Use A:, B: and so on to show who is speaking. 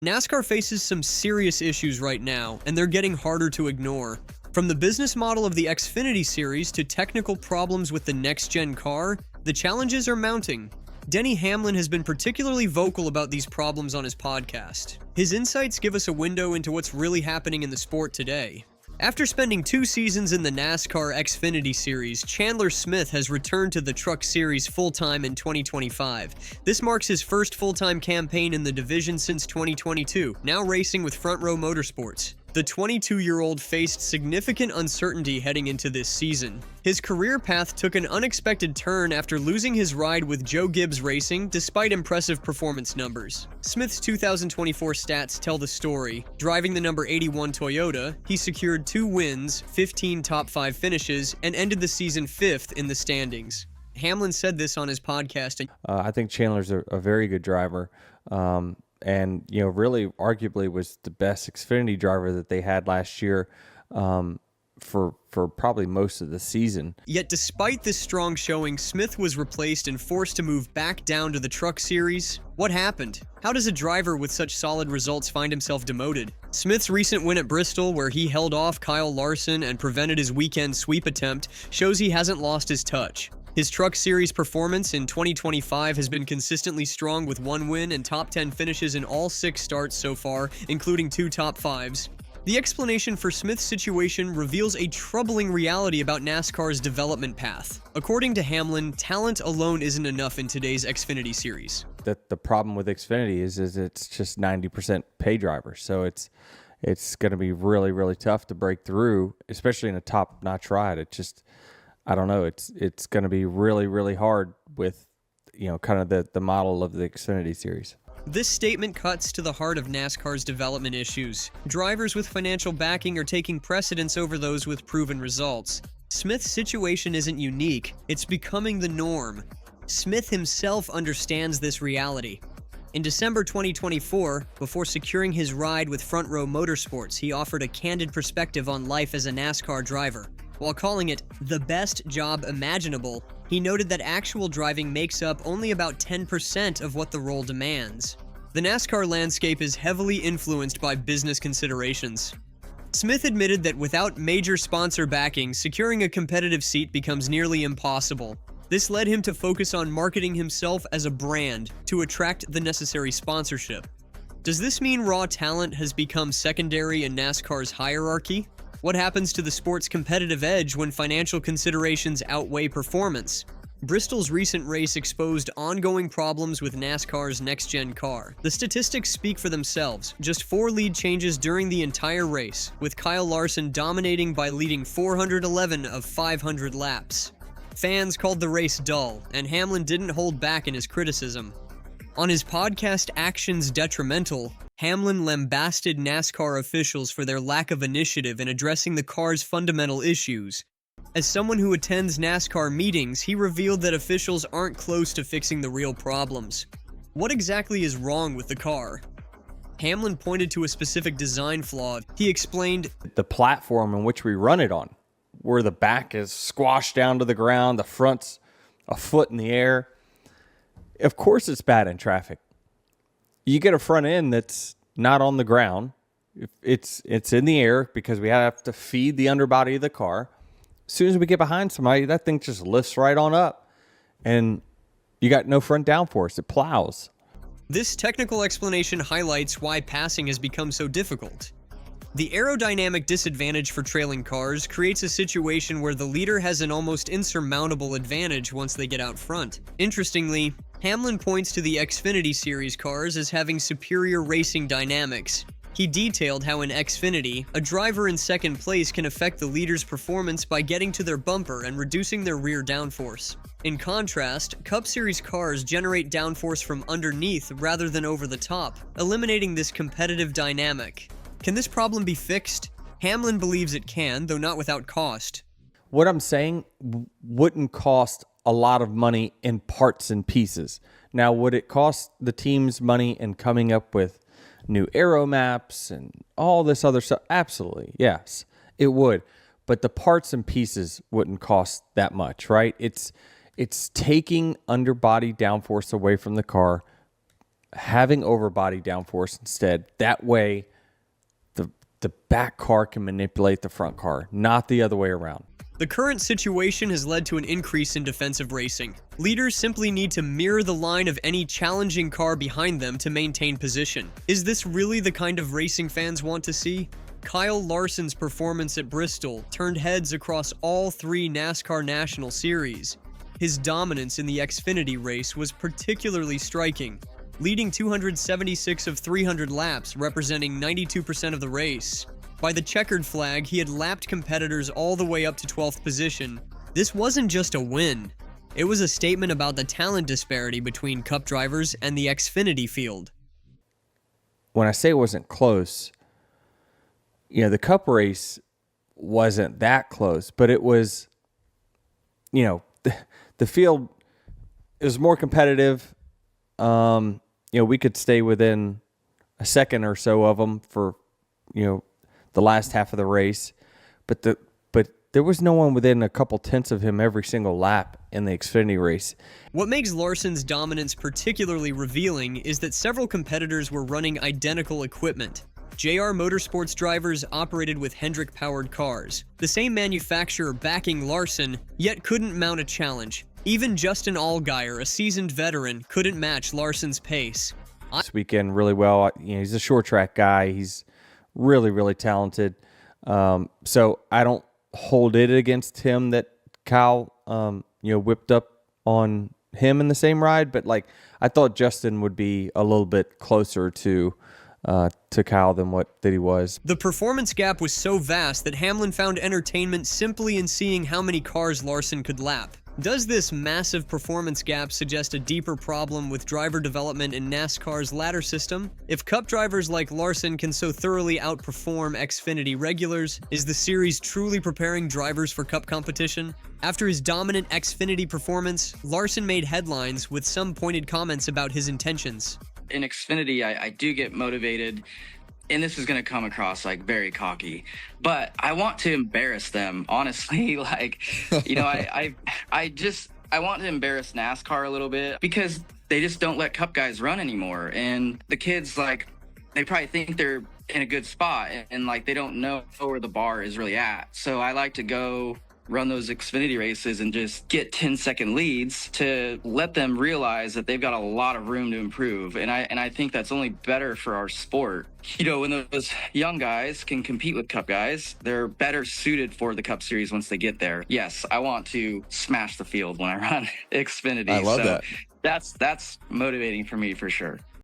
A: NASCAR faces some serious issues right now, and they're getting harder to ignore. From the business model of the Xfinity series to technical problems with the next-gen car, the challenges are mounting. Denny Hamlin has been particularly vocal about these problems on his podcast. His insights give us a window into what's really happening in the sport today. After spending 2 seasons in the NASCAR Xfinity Series, Chandler Smith has returned to the Truck Series full-time in 2025. This marks his first full-time campaign in the division since 2022, now racing with Front Row Motorsports. The 22-year-old faced significant uncertainty heading into this season. His career path took an unexpected turn after losing his ride with Joe Gibbs Racing despite impressive performance numbers. Smith's 2024 stats tell the story. Driving the number 81 Toyota, he secured 2 wins, 15 top 5 finishes, and ended the season 5th in the standings. Hamlin said this on his podcast.
B: I think Chandler's a very good driver. And, really arguably was the best Xfinity driver that they had last year for probably most of the season.
A: Yet despite this strong showing, Smith was replaced and forced to move back down to the Truck Series. What happened? How does a driver with such solid results find himself demoted? Smith's recent win at Bristol, where he held off Kyle Larson and prevented his weekend sweep attempt, shows he hasn't lost his touch. His Truck Series performance in 2025 has been consistently strong with 1 win and top 10 finishes in all 6 starts so far, including 2 top 5s. The explanation for Smith's situation reveals a troubling reality about NASCAR's development path. According to Hamlin, talent alone isn't enough in today's Xfinity Series.
B: The problem with Xfinity is it's just 90% pay drivers, so it's going to be really, really tough to break through, especially in a top-notch ride. I don't know. It's going to be really, really hard with, kind of the model of the Xfinity Series.
A: This statement cuts to the heart of NASCAR's development issues. Drivers with financial backing are taking precedence over those with proven results. Smith's situation isn't unique. It's becoming the norm. Smith himself understands this reality. In December 2024, before securing his ride with Front Row Motorsports, he offered a candid perspective on life as a NASCAR driver. While calling it the best job imaginable, he noted that actual driving makes up only about 10% of what the role demands. The NASCAR landscape is heavily influenced by business considerations. Smith admitted that without major sponsor backing, securing a competitive seat becomes nearly impossible. This led him to focus on marketing himself as a brand to attract the necessary sponsorship. Does this mean raw talent has become secondary in NASCAR's hierarchy? What happens to the sport's competitive edge when financial considerations outweigh performance? Bristol's recent race exposed ongoing problems with NASCAR's next-gen car. The statistics speak for themselves. Just 4 lead changes during the entire race, with Kyle Larson dominating by leading 411 of 500 laps. Fans called the race dull, and Hamlin didn't hold back in his criticism. On his podcast Actions Detrimental, Hamlin lambasted NASCAR officials for their lack of initiative in addressing the car's fundamental issues. As someone who attends NASCAR meetings, he revealed that officials aren't close to fixing the real problems. What exactly is wrong with the car? Hamlin pointed to a specific design flaw. He explained,
B: "The platform in which we run it on, where the back is squashed down to the ground, the front's a foot in the air. Of course it's bad in traffic. You get a front end that's not on the ground. It's in the air because we have to feed the underbody of the car. As soon as we get behind somebody, that thing just lifts right on up, and you got no front downforce. It plows."
A: This technical explanation highlights why passing has become so difficult. The aerodynamic disadvantage for trailing cars creates a situation where the leader has an almost insurmountable advantage once they get out front. Interestingly, Hamlin points to the Xfinity Series cars as having superior racing dynamics. He detailed how in Xfinity, a driver in second place can affect the leader's performance by getting to their bumper and reducing their rear downforce. In contrast, Cup Series cars generate downforce from underneath rather than over the top, eliminating this competitive dynamic. Can this problem be fixed? Hamlin believes it can, though not without cost.
B: What I'm saying wouldn't cost a lot of money in parts and pieces. Now, would it cost the teams money in coming up with new aero maps and all this other stuff? Absolutely, yes, it would. But the parts and pieces wouldn't cost that much, right? It's taking underbody downforce away from the car, having overbody downforce instead. That way, the back car can manipulate the front car, not the other way around.
A: The current situation has led to an increase in defensive racing. Leaders simply need to mirror the line of any challenging car behind them to maintain position. Is this really the kind of racing fans want to see? Kyle Larson's performance at Bristol turned heads across all 3 NASCAR National Series. His dominance in the Xfinity race was particularly striking, leading 276 of 300 laps, representing 92% of the race. By the checkered flag, he had lapped competitors all the way up to 12th position. This wasn't just a win. It was a statement about the talent disparity between Cup drivers and the Xfinity field.
B: When I say it wasn't close, the Cup race wasn't that close, but it was, the field is more competitive. We could stay within a second or so of them for, the last half of the race, but there was no one within a couple tenths of him every single lap in the Xfinity race.
A: What makes Larson's dominance particularly revealing is that several competitors were running identical equipment. JR Motorsports drivers operated with Hendrick-powered cars, the same manufacturer backing Larson, yet couldn't mount a challenge. Even Justin Allgaier, a seasoned veteran, couldn't match Larson's pace.
B: This weekend really well. He's a short track guy. He's really, really talented. So I don't hold it against him that Kyle, whipped up on him in the same ride. But I thought Justin would be a little bit closer to Kyle than what he was.
A: The performance gap was so vast that Hamlin found entertainment simply in seeing how many cars Larson could lap. Does this massive performance gap suggest a deeper problem with driver development in NASCAR's ladder system? If Cup drivers like Larson can so thoroughly outperform Xfinity regulars, is the series truly preparing drivers for Cup competition? After his dominant Xfinity performance, Larson made headlines with some pointed comments about his intentions.
C: In Xfinity, I do get motivated, and this is going to come across very cocky, but I want to embarrass them, honestly. I want to embarrass NASCAR a little bit because they just don't let Cup guys run anymore. And the kids, they probably think they're in a good spot and they don't know where the bar is really at. So I like to go run those Xfinity races and just get 10-second leads to let them realize that they've got a lot of room to improve. And I think that's only better for our sport. When those young guys can compete with Cup guys, they're better suited for the Cup Series once they get there. Yes, I want to smash the field when I run Xfinity.
D: I love that.
C: That's motivating for me for sure.